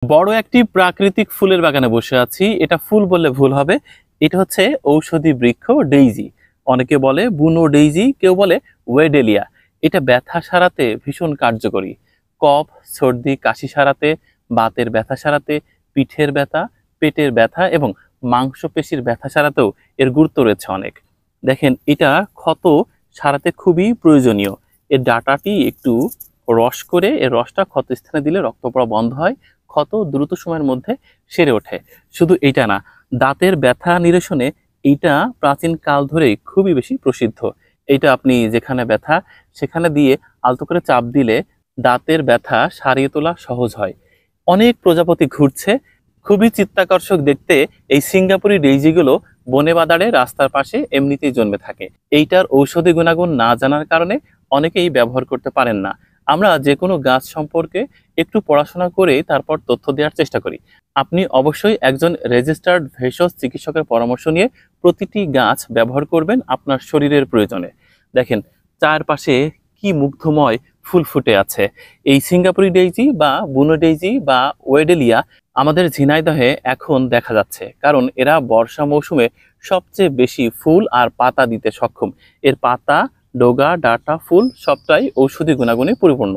বড় একটি প্রাকৃতিক ফুলের বাগানে বসে আছি। এটা ফুল বললে ভুল হবে। এটা হচ্ছে ঔষধি বৃক্ষ ডেইজি। অনেকে বলে বুনো ডেইজি, কেউ বলে ওয়েডেলিয়া। এটা ব্যথা সারাতে ভীষণ কার্যকরী। কফ, সর্দি, কাশি সারাতে, বাতের ব্যথা সারাতে, পিঠের ব্যথা, পেটের ব্যথা এবং মাংসপেশির ব্যথা সারাতেও এর গুরুত্ব রয়েছে অনেক। দেখেন, এটা ক্ষত সারাতে খুবই প্রয়োজনীয়। এর ডাঁটাটি একটু রস করে এর রসটা ক্ষতস্থানে দিলে রক্ত পড়া বন্ধ হয়, ক্ষত দ্রুত সময়ের মধ্যে সেরে ওঠে। শুধু এইটা না, দাঁতের ব্যথা নিরসনে এইটা প্রাচীন কাল ধরেই খুবই বেশি প্রসিদ্ধ। এইটা আপনি যেখানে ব্যথা সেখানে দিয়ে আলতো করে চাপ দিলে দাঁতের ব্যথা সারিয়ে তোলা সহজ হয়। অনেক প্রজাপতি ঘুরছে, খুবই চিত্তাকর্ষক দেখতে। এই সিঙ্গাপুরি ডেইজিগুলো বনে বাদারে রাস্তার পাশে এমনিতেই জন্মে থাকে। এইটার ঔষধি গুণাগুণ না জানার কারণে অনেকেই ব্যবহার করতে পারেন না। আমরা যে কোনো গাছ সম্পর্কে একটু পড়াশোনা করে তারপর তথ্য দেওয়ার চেষ্টা করি। আপনি অবশ্যই একজন রেজিস্টার্ড ভেষজ চিকিৎসকের পরামর্শ নিয়ে প্রতিটি গাছ ব্যবহার করবেন আপনার শরীরের প্রয়োজনে। দেখেন, চারপাশে কি মুগ্ধময় ফুল ফুটে আছে। এই সিঙ্গাপুরি ডেইজি বা বুনো ডেইজি বা ওয়েডেলিয়া আমাদের ঝিনাইদহে এখন দেখা যাচ্ছে, কারণ এরা বর্ষা মৌসুমে সবচেয়ে বেশি ফুল আর পাতা দিতে সক্ষম। এর পাতা, ডগা, ডাঁটা, ফুল সবটাই ঔষধি গুণাগুণে পরিপূর্ণ।